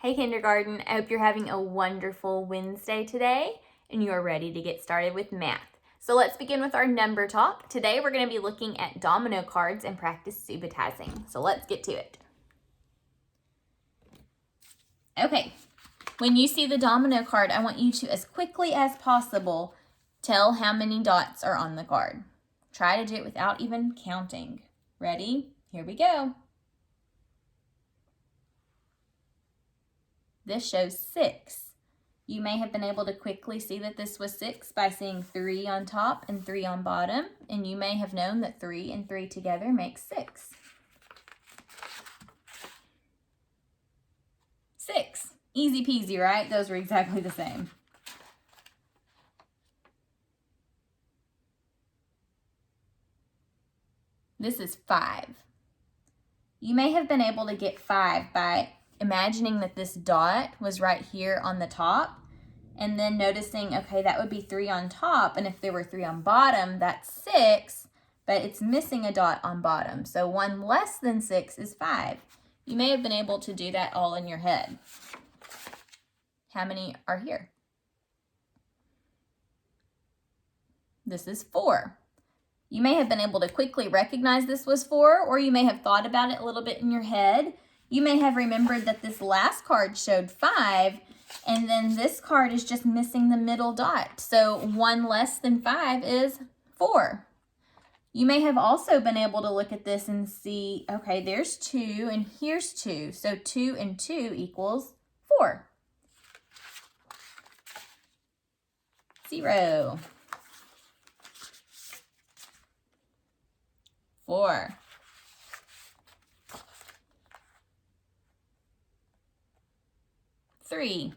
Hey kindergarten, I hope you're having a wonderful Wednesday today and you are ready to get started with math. So let's begin with our number talk. Today we're going to be looking at domino cards and practice subitizing. So let's get to it. Okay, when you see the domino card, I want you to, as quickly as possible, tell how many dots are on the card. Try to do it without even counting. Ready? Here we go. This shows 6. You may have been able to quickly see that this was 6 by seeing 3 on top and 3 on bottom, and you may have known that 3 and 3 together makes 6. 6. Easy peasy, right? Those are exactly the same. This is 5. You may have been able to get 5 by imagining that this dot was right here on the top and then noticing, okay, that would be 3 on top, and if there were 3 on bottom, that's 6, but it's missing a dot on bottom. So 1 less than 6 is 5. You may have been able to do that all in your head. How many are here? This is 4. You may have been able to quickly recognize this was 4, or you may have thought about it a little bit in your head. You may have remembered that this last card showed 5, and then this card is just missing the middle dot. So 1 less than 5 is 4. You may have also been able to look at this and see, okay, there's 2 and here's 2. So 2 and 2 equals 4. 0. 4. 3.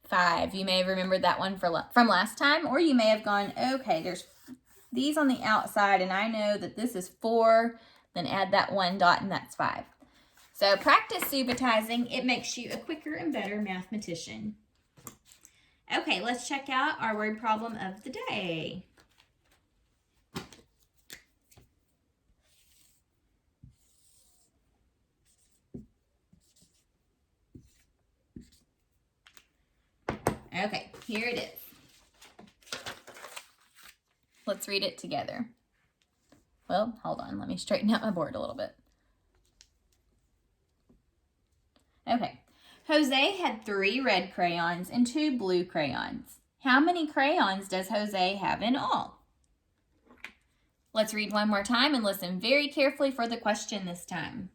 5. You may have remembered that one from last time, or you may have gone, okay, there's these on the outside, and I know that this is 4, then add that 1 dot, and that's 5. So practice subitizing. It makes you a quicker and better mathematician. Okay, let's check out our word problem of the day. Okay, here it is. Let's read it together. Well, hold on. Let me straighten out my board a little bit. Okay. Jose had 3 red crayons and 2 blue crayons. How many crayons does Jose have in all? Let's read one more time and listen very carefully for the question this time.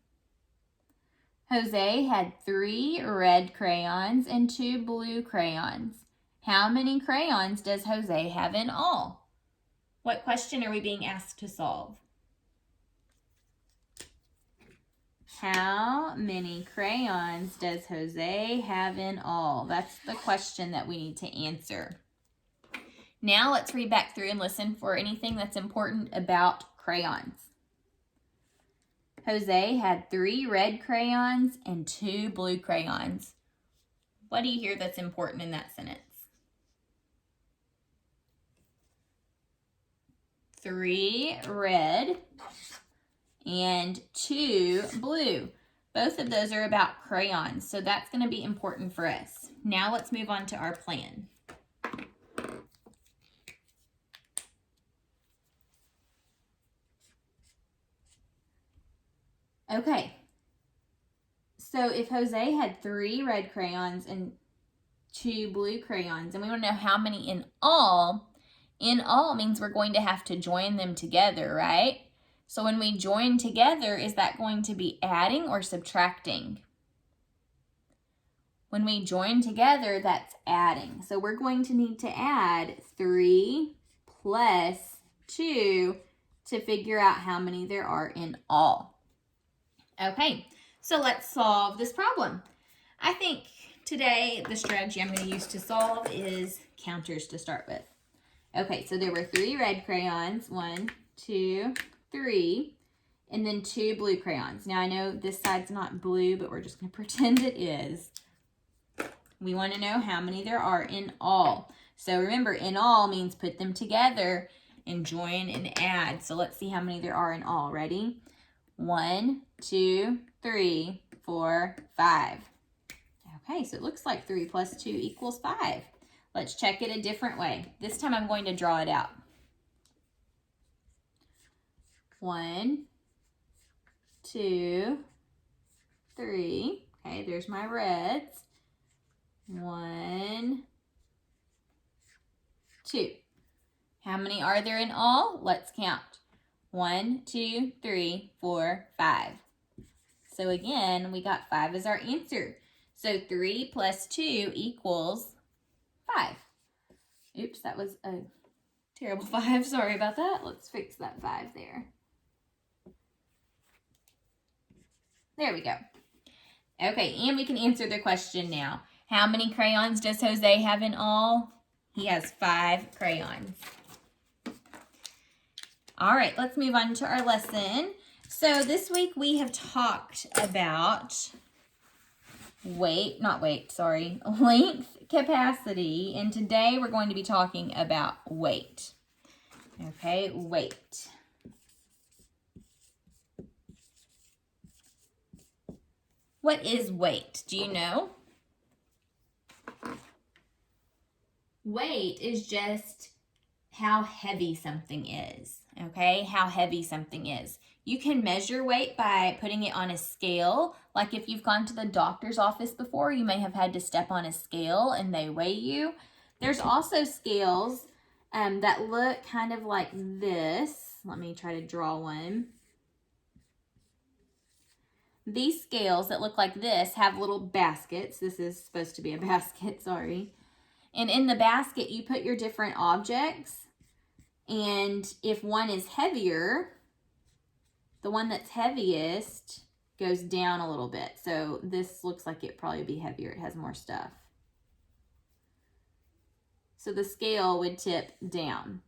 Jose had 3 red crayons and 2 blue crayons. How many crayons does Jose have in all? What question are we being asked to solve? How many crayons does Jose have in all? That's the question that we need to answer. Now let's read back through and listen for anything that's important about crayons. Jose had 3 red crayons and 2 blue crayons. What do you hear that's important in that sentence? 3 red and 2 blue. Both of those are about crayons, so that's going to be important for us. Now let's move on to our plan. Okay, so if Jose had 3 red crayons and 2 blue crayons, and we want to know how many in all means we're going to have to join them together, right? So when we join together, is that going to be adding or subtracting? When we join together, that's adding. So we're going to need to add 3 plus 2 to figure out how many there are in all. Okay, so let's solve this problem. I think today the strategy I'm going to use to solve is counters to start with. Okay, so there were 3 red crayons, 1, 2, 3, and then 2 blue crayons. Now I know this side's not blue, but we're just going to pretend it is. We want to know how many there are in all. So remember, in all means put them together and join and add. So let's see how many there are in all. Ready? 1, 2, 3, 4, 5. Okay, so it looks like 3 plus 2 equals 5. Let's check it a different way. This time I'm going to draw it out. 1, 2, 3. Okay, there's my reds. 1, 2. How many are there in all? Let's count. 1, 2, 3, 4, 5. So again, we got 5 as our answer. So 3 plus 2 equals 5. Oops, that was a terrible 5. Sorry about that. Let's fix that 5 there. There we go. Okay, and we can answer the question now. How many crayons does Jose have in all? He has 5 crayons. All right, let's move on to our lesson. So this week we have talked about length, capacity, and today we're going to be talking about weight. Okay, weight. What is weight? Do you know? Weight is just how heavy something is, okay? How heavy something is. You can measure weight by putting it on a scale. Like if you've gone to the doctor's office before, you may have had to step on a scale and they weigh you. There's also scales that look kind of like this. Let me try to draw one. These scales that look like this have little baskets. This is supposed to be a basket, sorry. And in the basket, you put your different objects. And if one is heavier, the one that's heaviest goes down a little bit. So this looks like it'd probably be heavier. It has more stuff. So the scale would tip down.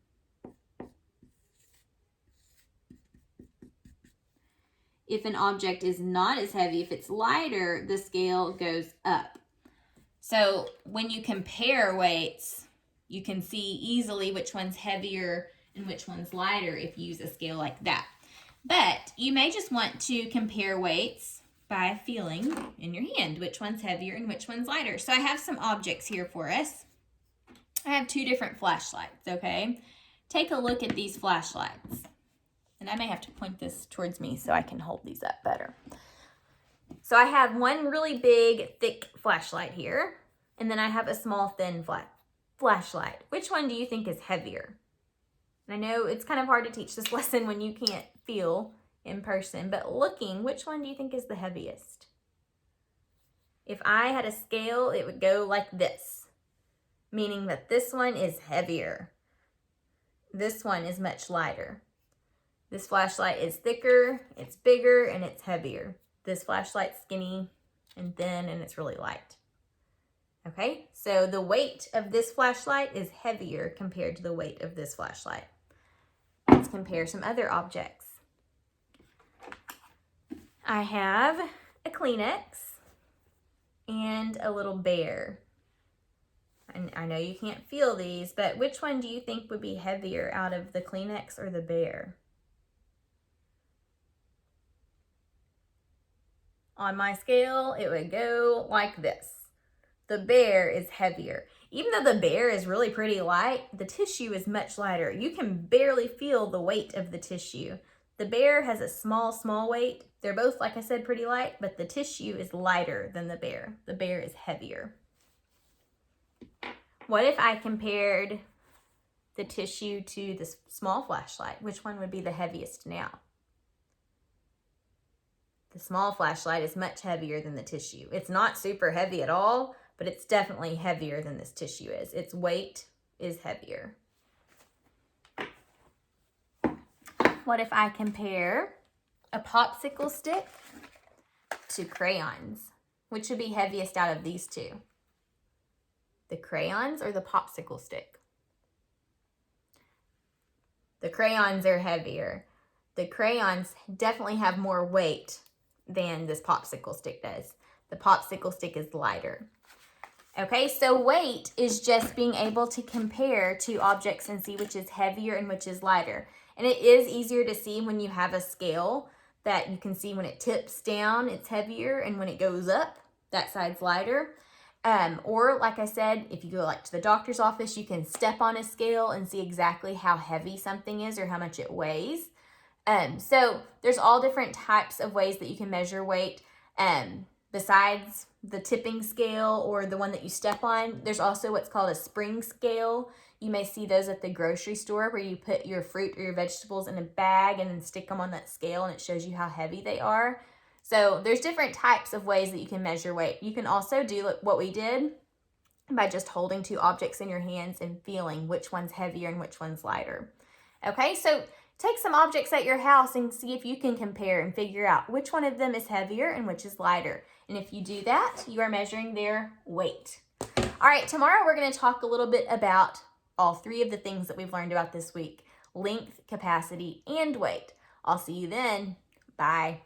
If an object is not as heavy, if it's lighter, the scale goes up. So when you compare weights, you can see easily which one's heavier and which one's lighter if you use a scale like that. But you may just want to compare weights by feeling in your hand which one's heavier and which one's lighter. So I have some objects here for us. I have 2 different flashlights, okay? Take a look at these flashlights. And I may have to point this towards me so I can hold these up better. So I have one really big, thick flashlight here. And then I have a small, thin flashlight. Which one do you think is heavier? And I know it's kind of hard to teach this lesson when you can't feel in person. But looking, which one do you think is the heaviest? If I had a scale, it would go like this. Meaning that this one is heavier. This one is much lighter. This flashlight is thicker, it's bigger, and it's heavier. This flashlight's skinny and thin, and it's really light. Okay, so the weight of this flashlight is heavier compared to the weight of this flashlight. Let's compare some other objects. I have a Kleenex and a little bear. And I know you can't feel these, but which one do you think would be heavier out of the Kleenex or the bear? On my scale, it would go like this. The bear is heavier. Even though the bear is really pretty light, the tissue is much lighter. You can barely feel the weight of the tissue. The bear has a small weight. They're both, like I said, pretty light, but the tissue is lighter than the bear. The bear is heavier. What if I compared the tissue to this small flashlight? Which one would be the heaviest now? The small flashlight is much heavier than the tissue. It's not super heavy at all, but it's definitely heavier than this tissue is. Its weight is heavier. What if I compare a popsicle stick to crayons? Which would be heaviest out of these two? The crayons or the popsicle stick? The crayons are heavier. The crayons definitely have more weight than this popsicle stick does. The popsicle stick is lighter. Okay, so weight is just being able to compare two objects and see which is heavier and which is lighter. And it is easier to see when you have a scale that you can see when it tips down, it's heavier, and when it goes up, that side's lighter. Or like I said, if you go like to the doctor's office, you can step on a scale and see exactly how heavy something is or how much it weighs. So there's all different types of ways that you can measure weight. Besides the tipping scale or the one that you step on, there's also what's called a spring scale. You may see those at the grocery store where you put your fruit or your vegetables in a bag and then stick them on that scale and it shows you how heavy they are. So there's different types of ways that you can measure weight. You can also do what we did by just holding two objects in your hands and feeling which one's heavier and which one's lighter. Okay, so take some objects at your house and see if you can compare and figure out which one of them is heavier and which is lighter. And if you do that, you are measuring their weight. All right, tomorrow we're going to talk a little bit about all three of the things that we've learned about this week: length, capacity, and weight. I'll see you then. Bye.